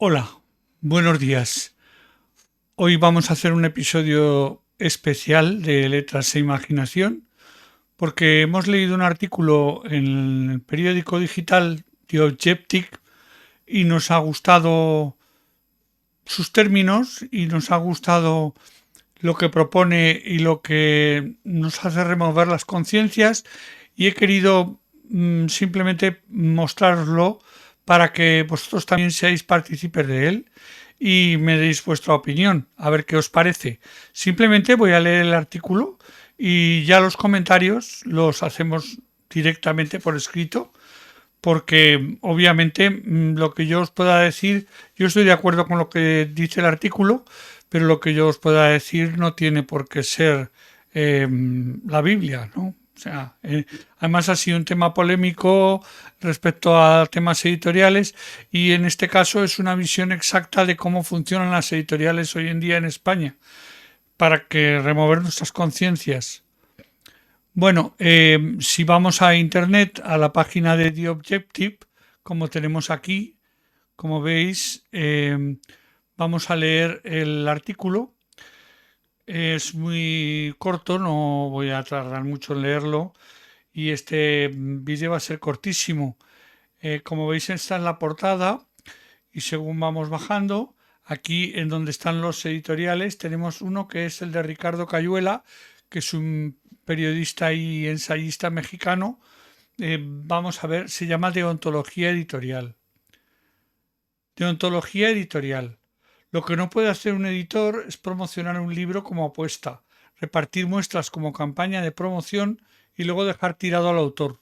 Hola, buenos días. Hoy vamos a hacer un episodio especial de Letras e Imaginación porque hemos leído un artículo en el periódico digital The Objective y nos ha gustado sus términos y nos ha gustado lo que propone y lo que nos hace remover las conciencias y he querido simplemente mostrarlo para que vosotros también seáis partícipes de él y me deis vuestra opinión, a ver qué os parece. Simplemente voy a leer el artículo y ya los comentarios los hacemos directamente por escrito porque obviamente lo que yo os pueda decir, yo estoy de acuerdo con lo que dice el artículo, pero lo que yo os pueda decir no tiene por qué ser la Biblia, ¿no? O sea, además ha sido un tema polémico respecto a temas editoriales y en este caso es una visión exacta de cómo funcionan las editoriales hoy en día en España, para que remover nuestras conciencias. Bueno, si vamos a internet, a la página de The Objective, como tenemos aquí, como veis, vamos a leer el artículo. Es muy corto, no voy a tardar mucho en leerlo y este vídeo va a ser cortísimo. Como veis, está en la portada y según vamos bajando, aquí en donde están los editoriales, tenemos uno que es el de Ricardo Cayuela, que es un periodista y ensayista mexicano. Vamos a ver, se llama Deontología Editorial. Deontología Editorial. Lo que no puede hacer un editor es promocionar un libro como apuesta, repartir muestras como campaña de promoción y luego dejar tirado al autor.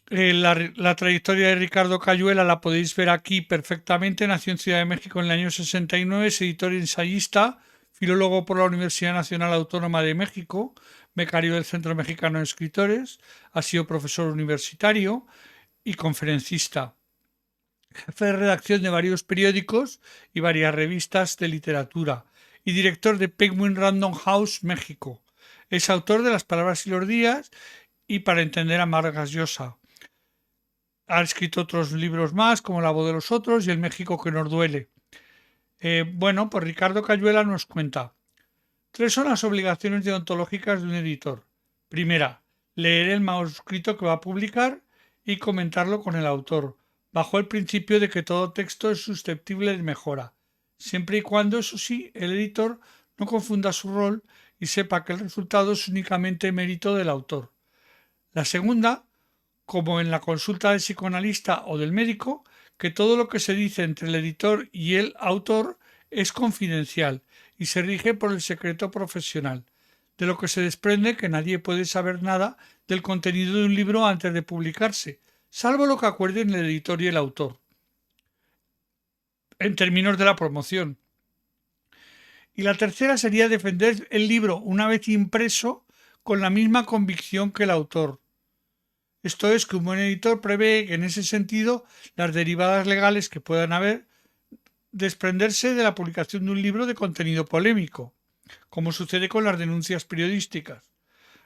La trayectoria de Ricardo Cayuela la podéis ver aquí perfectamente. Nació en Ciudad de México en el año 69, es editor y ensayista, filólogo por la Universidad Nacional Autónoma de México, becario del Centro Mexicano de Escritores, ha sido profesor universitario y conferencista, jefe de redacción de varios periódicos y varias revistas de literatura y director de Penguin Random House México. Es autor de Las palabras y los días y Para entender a Vargas Llosa. Ha escrito otros libros más, como La voz de los otros y El México que nos duele. Bueno, pues Ricardo Cayuela nos cuenta. 3 son las obligaciones deontológicas de un editor. Primera, leer el manuscrito que va a publicar y comentarlo con el autor, bajo el principio de que todo texto es susceptible de mejora, siempre y cuando, eso sí, el editor no confunda su rol y sepa que el resultado es únicamente mérito del autor. La segunda, como en la consulta del psicoanalista o del médico, que todo lo que se dice entre el editor y el autor es confidencial y se rige por el secreto profesional, de lo que se desprende que nadie puede saber nada del contenido de un libro antes de publicarse, salvo lo que acuerden el editor y el autor, en términos de la promoción. Y la tercera sería defender el libro una vez impreso con la misma convicción que el autor. Esto es que un buen editor prevé que en ese sentido las derivadas legales que puedan haber desprenderse de la publicación de un libro de contenido polémico, como sucede con las denuncias periodísticas.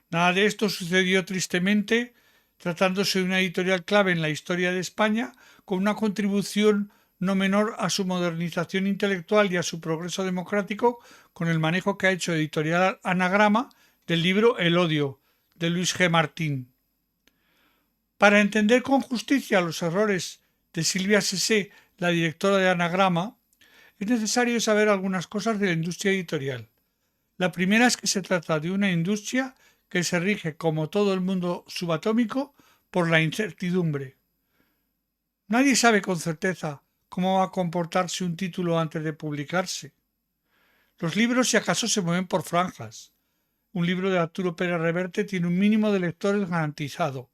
Nada de esto sucedió tristemente, tratándose de una editorial clave en la historia de España, con una contribución no menor a su modernización intelectual y a su progreso democrático, con el manejo que ha hecho Editorial Anagrama del libro El odio, de Luis G. Martín. Para entender con justicia los errores de Silvia Sesé, la directora de Anagrama, es necesario saber algunas cosas de la industria editorial. La primera es que se trata de una industria que se rige, como todo el mundo subatómico, por la incertidumbre. Nadie sabe con certeza cómo va a comportarse un título antes de publicarse. Los libros, si acaso, se mueven por franjas. Un libro de Arturo Pérez Reverte tiene un mínimo de lectores garantizado,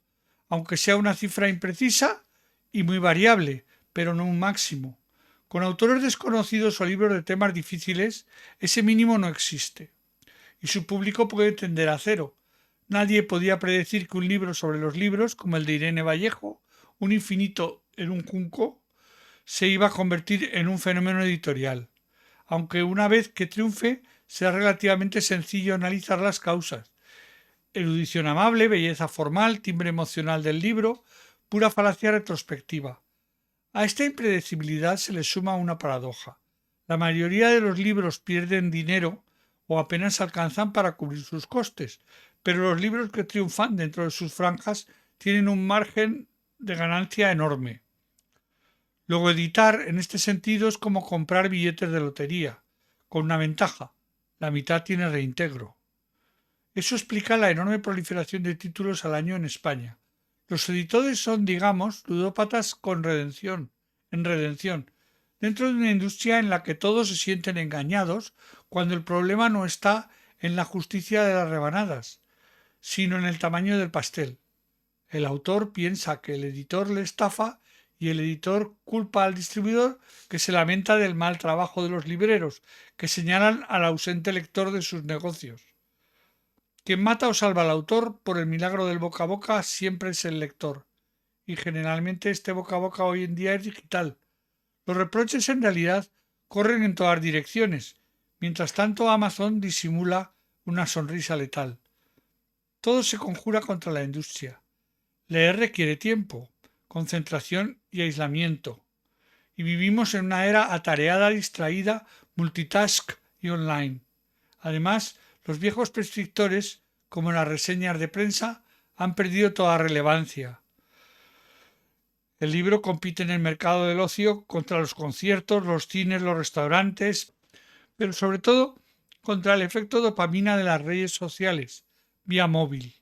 aunque sea una cifra imprecisa y muy variable, pero no un máximo. Con autores desconocidos o libros de temas difíciles, ese mínimo no existe. Y su público puede tender a cero. Nadie podía predecir que un libro sobre los libros, como el de Irene Vallejo, Un infinito en un junco, se iba a convertir en un fenómeno editorial, aunque una vez que triunfe sea relativamente sencillo analizar las causas. Erudición amable, belleza formal, timbre emocional del libro, pura falacia retrospectiva. A esta impredecibilidad se le suma una paradoja. La mayoría de los libros pierden dinero o apenas alcanzan para cubrir sus costes, pero los libros que triunfan dentro de sus franjas tienen un margen de ganancia enorme. Luego, editar en este sentido es como comprar billetes de lotería, con una ventaja: la mitad tiene reintegro. Eso explica la enorme proliferación de títulos al año en España. Los editores son, digamos, ludópatas en redención, dentro de una industria en la que todos se sienten engañados cuando el problema no está en la justicia de las rebanadas, sino en el tamaño del pastel. El autor piensa que el editor le estafa y el editor culpa al distribuidor, que se lamenta del mal trabajo de los libreros, que señalan al ausente lector de sus negocios. Quien mata o salva al autor por el milagro del boca a boca siempre es el lector, y generalmente este boca a boca hoy en día es digital. Los reproches en realidad corren en todas direcciones. Mientras tanto, Amazon disimula una sonrisa letal. Todo se conjura contra la industria. Leer requiere tiempo, concentración y aislamiento. Y vivimos en una era atareada, distraída, multitask y online. Además, los viejos prescriptores, como las reseñas de prensa, han perdido toda relevancia. El libro compite en el mercado del ocio contra los conciertos, los cines, los restaurantes, pero sobre todo contra el efecto dopamina de las redes sociales, vía móvil.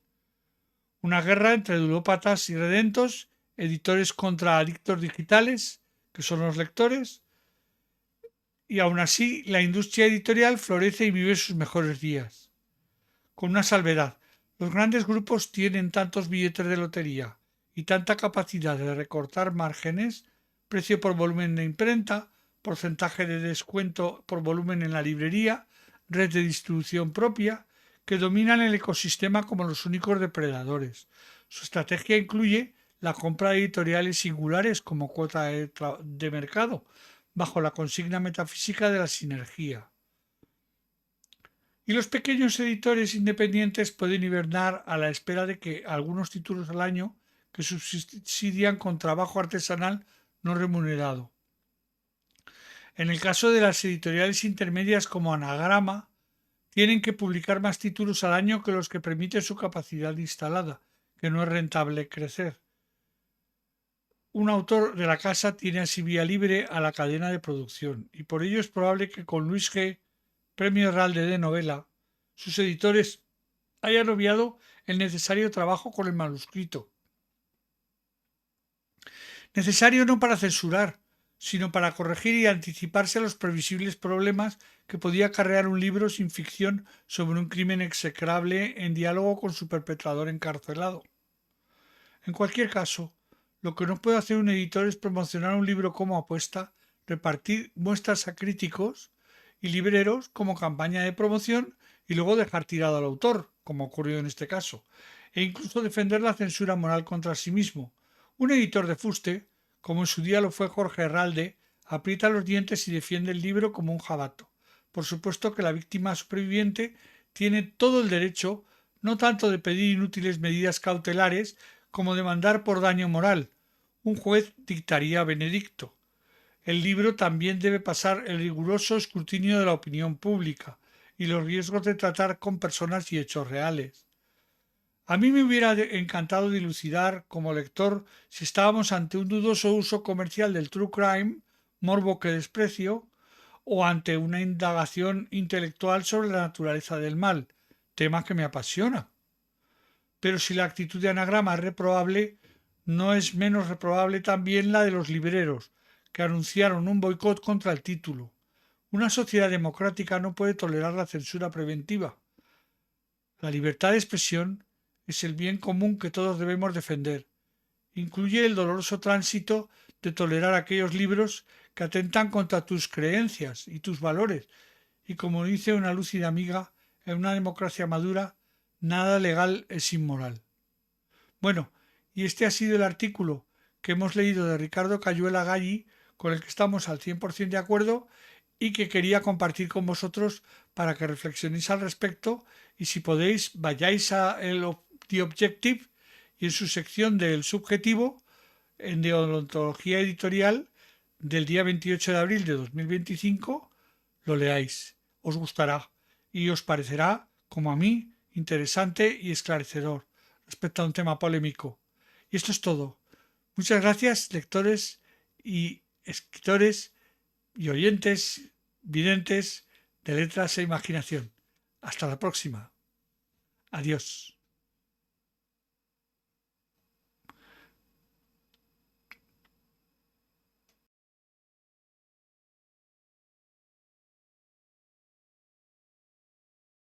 Una guerra entre ludópatas y redentos, editores contra adictos digitales, que son los lectores, y aún así la industria editorial florece y vive sus mejores días. Con una salvedad: los grandes grupos tienen tantos billetes de lotería y tanta capacidad de recortar márgenes, precio por volumen de imprenta, porcentaje de descuento por volumen en la librería, red de distribución propia, que dominan el ecosistema como los únicos depredadores. Su estrategia incluye la compra de editoriales singulares como cuota de mercado, bajo la consigna metafísica de la sinergia. Y los pequeños editores independientes pueden hibernar a la espera de que algunos títulos al año que subsidian con trabajo artesanal no remunerado. En el caso de las editoriales intermedias como Anagrama, tienen que publicar más títulos al año que los que permite su capacidad instalada, que no es rentable crecer. Un autor de la casa tiene así vía libre a la cadena de producción, y por ello es probable que con Luis G., Premio Herralde de Novela, sus editores hayan obviado el necesario trabajo con el manuscrito. Necesario no para censurar, sino para corregir y anticiparse a los previsibles problemas que podía acarrear un libro sin ficción sobre un crimen execrable en diálogo con su perpetrador encarcelado. En cualquier caso, lo que no puede hacer un editor es promocionar un libro como apuesta, repartir muestras a críticos y libreros como campaña de promoción y luego dejar tirado al autor, como ocurrió en este caso, e incluso defender la censura moral contra sí mismo. Un editor de fuste, como en su día lo fue Jorge Herralde, aprieta los dientes y defiende el libro como un jabato. Por supuesto que la víctima superviviente tiene todo el derecho no tanto de pedir inútiles medidas cautelares como demandar por daño moral. Un juez dictaría veredicto. El libro también debe pasar el riguroso escrutinio de la opinión pública y los riesgos de tratar con personas y hechos reales. A mí me hubiera encantado dilucidar como lector si estábamos ante un dudoso uso comercial del true crime, morbo que desprecio, o ante una indagación intelectual sobre la naturaleza del mal, tema que me apasiona. Pero si la actitud de Anagrama es reprobable, no es menos reprobable también la de los libreros, que anunciaron un boicot contra el título. Una sociedad democrática no puede tolerar la censura preventiva. La libertad de expresión es el bien común que todos debemos defender. Incluye el doloroso tránsito de tolerar aquellos libros que atentan contra tus creencias y tus valores, y como dice una lúcida amiga, en una democracia madura, nada legal es inmoral. Bueno, y este ha sido el artículo que hemos leído de Ricardo Cayuela Galli, con el que estamos al 100% de acuerdo y que quería compartir con vosotros para que reflexionéis al respecto, y si podéis vayáis a The Objective y en su sección del subjetivo en Deontología Editorial del día 28 de abril de 2025 lo leáis. Os gustará y os parecerá, como a mí, interesante y esclarecedor respecto a un tema polémico. Y esto es todo. Muchas gracias, lectores y escritores y oyentes videntes de Letras e Imaginación. Hasta la próxima. Adiós.